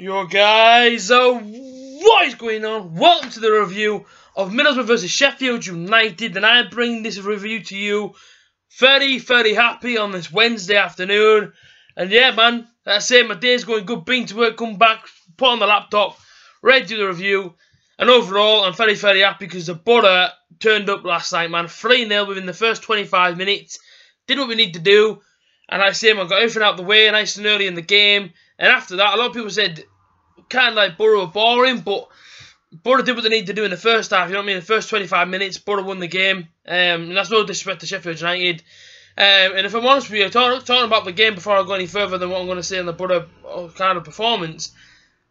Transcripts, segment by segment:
Yo guys, what is going on? Welcome to the review of Middlesbrough versus Sheffield United, and I bring this review to you very happy on this Wednesday afternoon. And yeah man, that's it, my day's going good, been to work, come back, put on the laptop, ready to do the review. And overall, I'm very happy because the Borough turned up last night, man. 3-0 within the first 25 minutes, did what we need to do. And like I say, man, got everything out of the way nice and early in the game. And after that, a lot of people said, kind of like Borough were boring, but Borough did what they needed to do in the first half. You know what I mean? The first 25 minutes, Borough won the game. And that's no disrespect to Sheffield United. And if I'm honest with you, talking about the game before I go any further than what I'm going to say on the Borough kind of performance,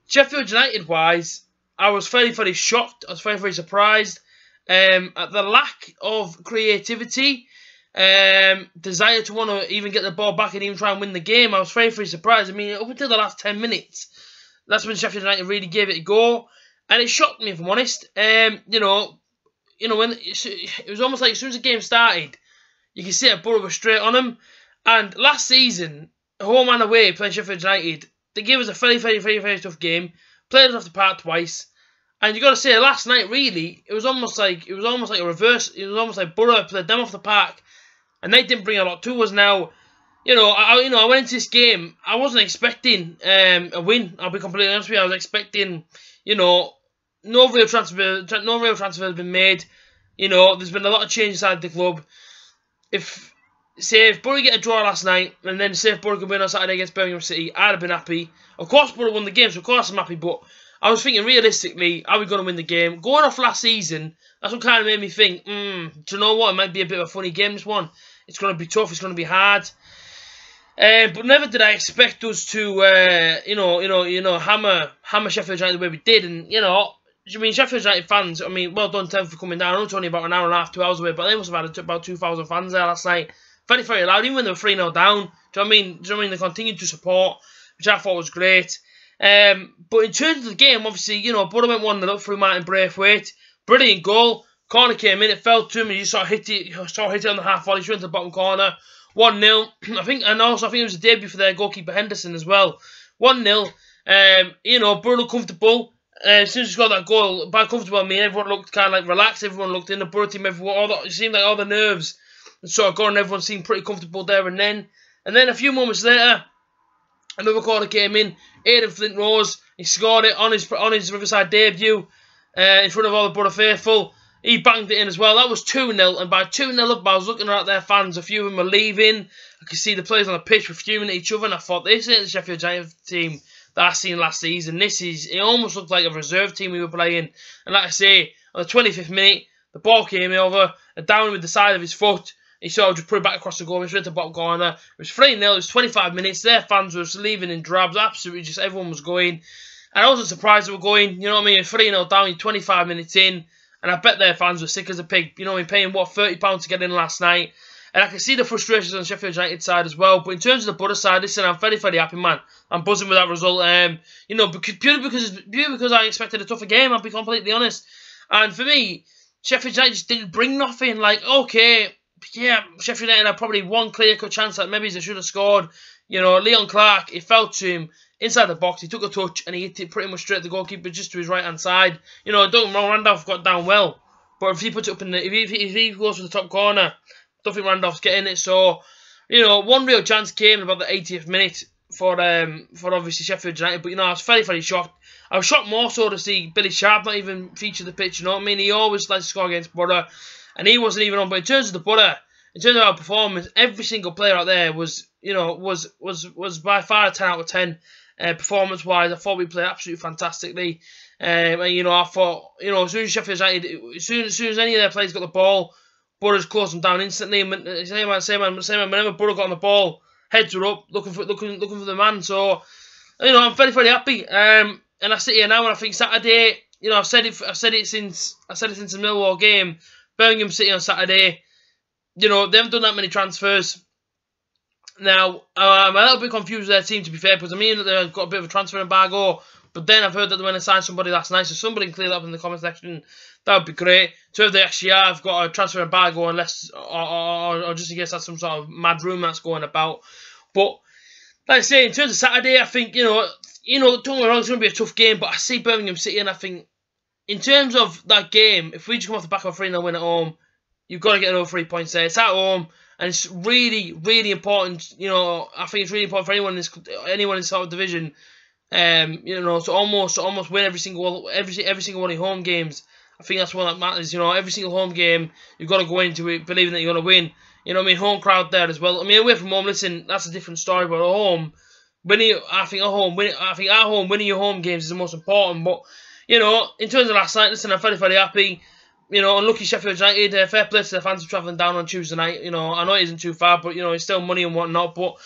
Sheffield United-wise, I was very shocked. I was very surprised at the lack of creativity. Desire to want to even get the ball back and even try and win the game. I was very surprised. I mean, up until the last 10 minutes, that's when Sheffield United really gave it a go, and it shocked me, if I'm honest. When it was almost like as soon as the game started, you can see that Borough was straight on them. And last season, home and away playing Sheffield United, they gave us a very tough game. Played us off the park twice. And you got to say, last night really, it was almost like a reverse. It was almost like Borough played them off the park, and they didn't bring a lot to us. Now, I went into this game. I wasn't expecting a win. I'll be completely honest with you. I was expecting, no real transfer has been made. There's been a lot of change inside the club. If Borough get a draw last night, and then say if Borough can win on Saturday against Birmingham City, I'd have been happy. Of course, Borough won the game, so of course I'm happy. But I was thinking realistically, are we going to win the game? Going off last season, that's what kind of made me think, do you know what? It might be a bit of a funny game, this one. It's going to be tough. It's going to be hard. But never did I expect us to, hammer Sheffield United the way we did. And Sheffield United fans. I mean, well done to them for coming down. I know it's only about an hour and a half, 2 hours away, but they must have had about 2,000 fans there last night. Very loud, even when they were 3-0 down. Do you know what I mean? They continued to support, which I thought was great. But in terms of the game, obviously, Borough went 1-0 up through Martin Braithwaite. Brilliant goal. Corner came in, it fell to him, and you saw hit it on the half volley, straight into the bottom corner. 1-0. I think it was a debut for their goalkeeper Henderson as well. 1-0. Borough looked comfortable. As soon as he scored that goal, by comfortable I mean everyone looked kind of like relaxed. Everyone looked in the Borough team. It seemed like all the nerves had sort of gone. Everyone seemed pretty comfortable there and then. And then a few moments later, another corner came in. Aidan Flint rose. He scored it on his Riverside debut in front of all the Borough faithful. He banged it in as well. That was 2-0, and by 2-0 up, I was looking at their fans. A few of them were leaving. I could see the players on the pitch were fuming at each other, and I thought, this ain't the Sheffield United team that I seen last season. It almost looked like a reserve team we were playing. And like I say, on the 25th minute, the ball came over, and down with the side of his foot, he sort of just put it back across the goal, straight to the bottom corner. It was 3-0, it was 25 minutes. Their fans were leaving in drabs, absolutely just everyone was going. And I wasn't surprised they were going, 3-0 down, you're 25 minutes in. And I bet their fans were sick as a pig. Paying, £30 to get in last night. And I can see the frustrations on the Sheffield United side as well. But in terms of the Borough side, listen, I'm very happy, man. I'm buzzing with that result. Purely because I expected a tougher game, I'll be completely honest. And for me, Sheffield United just didn't bring nothing. Like, okay, yeah, Sheffield United had probably one clear-cut chance that maybe they should have scored. Leon Clark, it fell to him inside the box. He took a touch and he hit it pretty much straight at the goalkeeper, just to his right-hand side. Don't get me wrong, Randolph got down well, but if he puts it up if he goes to the top corner, don't think Randolph's getting it. So, one real chance came about the 80th minute for obviously Sheffield United. But I was very shocked. I was shocked more so to see Billy Sharp not even feature the pitch. You know what I mean? He always likes to score against Borough, and he wasn't even on. But in terms of the Borough, in terms of our performance, every single player out there was by far a 10 out of 10. Performance-wise, I thought we played absolutely fantastically. I thought, as soon as Sheffield United, as soon as any of their players got the ball, Borough's closed them down instantly. And whenever Borough got on the ball, heads were up, looking for the man. So, I'm very happy. And I sit here now, and I think Saturday, I've said it since the Millwall game. Birmingham City on Saturday, they haven't done that many transfers. Now, I'm a little bit confused with their team, to be fair, because I mean that they've got a bit of a transfer embargo, but then I've heard that they went and signed somebody last night, so somebody can clear that up in the comment section. That would be great. So if they actually have got a transfer embargo, unless, or just in case that's some sort of mad rumour that's going about. But, like I say, in terms of Saturday, I think, you know, don't get me wrong, it's going to be a tough game, but I see Birmingham City, and I think, in terms of that game, if we just come off the back of a 3-0 win at home, you've got to get another 3 points there. It's at home, and it's really, really important. You know, I think it's really important for anyone in this sort of division. You know, to almost win every single one of your home games. I think that's one that matters. You know, every single home game, you've got to go into it believing that you're going to win. You know what I mean? Home crowd there as well. I mean, away from home, listen, that's a different story. But at home, I think at home, winning your home games is the most important. But you know, in terms of last night, listen, I'm very, very happy. You know, unlucky Sheffield United. Fair play to the fans for travelling down on Tuesday night. You know, I know it isn't too far, but you know, it's still money and whatnot. But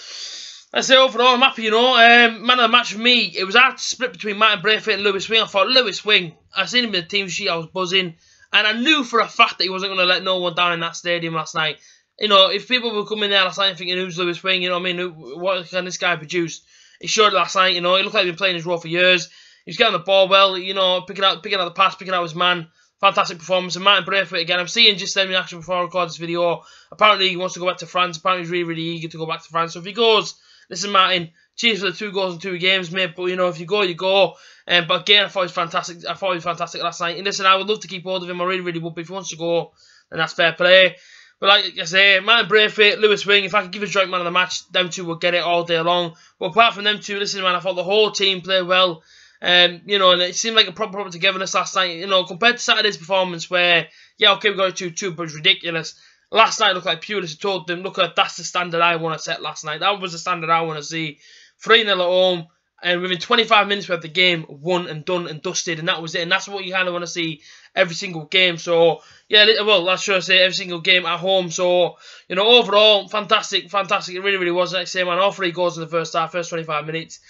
I say overall, I'm happy. You know, man of the match for me, it was hard to split between Martin Braithwaite and Lewis Wing. I thought Lewis Wing, I seen him in the team sheet, I was buzzing, and I knew for a fact that he wasn't going to let no one down in that stadium last night. You know, if people were coming there last night thinking, who's Lewis Wing, you know what I mean, what can this guy produce? He showed it last night, you know, he looked like he'd been playing his role for years. He was getting the ball well, you know, picking out the pass, picking out his man. Fantastic performance. And Martin Braithwaite, again, I'm seeing just them in action before I record this video. Apparently he wants to go back to France. Apparently he's really, really eager to go back to France. So if he goes, listen, Martin, cheers for the 2 goals in 2 games, mate. But, you know, if you go, you go. But again, I thought he was fantastic. I thought he was fantastic last night. And listen, I would love to keep hold of him. I really, really would. But if he wants to go, then that's fair play. But like I say, Martin Braithwaite, Lewis Wing, if I could give a joint man of the match, them two would get it all day long. But apart from them two, listen, man, I thought the whole team played well. You know, and it seemed like a proper togetherness last night. You know, compared to Saturday's performance where, yeah, okay, we got a 2-2, but it's ridiculous. Last night looked like Pulis told them, look, that's the standard I want to set last night. That was the standard I want to see. 3-0 at home, and within 25 minutes of the game, won and done and dusted, and that was it. And that's what you kind of want to see every single game. So, yeah, well, that's sure I say every single game at home. So, you know, overall, fantastic. It really, really was. Like I say, man, all 3 goals in the first half, first 25 minutes.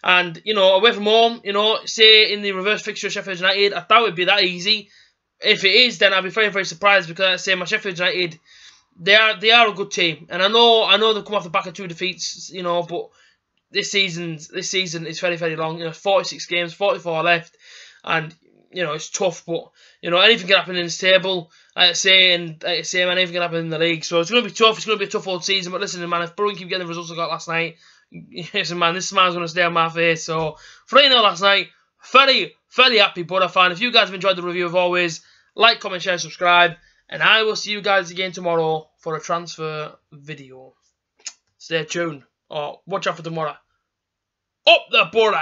And, you know, away from home, you know, say in the reverse fixture of Sheffield United, I thought it would be that easy. If it is, then I'd be very, very surprised because, like I say, my Sheffield United, they are a good team. And I know they've come off the back of 2 defeats, you know, but this season is very, very long. You know, 46 games, 44 left. And, you know, it's tough, but, you know, anything can happen in this table. Like I say, man, anything can happen in the league. So it's going to be tough. It's going to be a tough old season. But listen, man, if Borough keep getting the results I got last night, listen, man, this smile's going to stay on my face. So, 3-0 last night. Very, very happy Borough fan. If you guys have enjoyed the review, as always, like, comment, share, subscribe. And I will see you guys again tomorrow for a transfer video. Stay tuned. Or watch out for tomorrow. Up the Borough!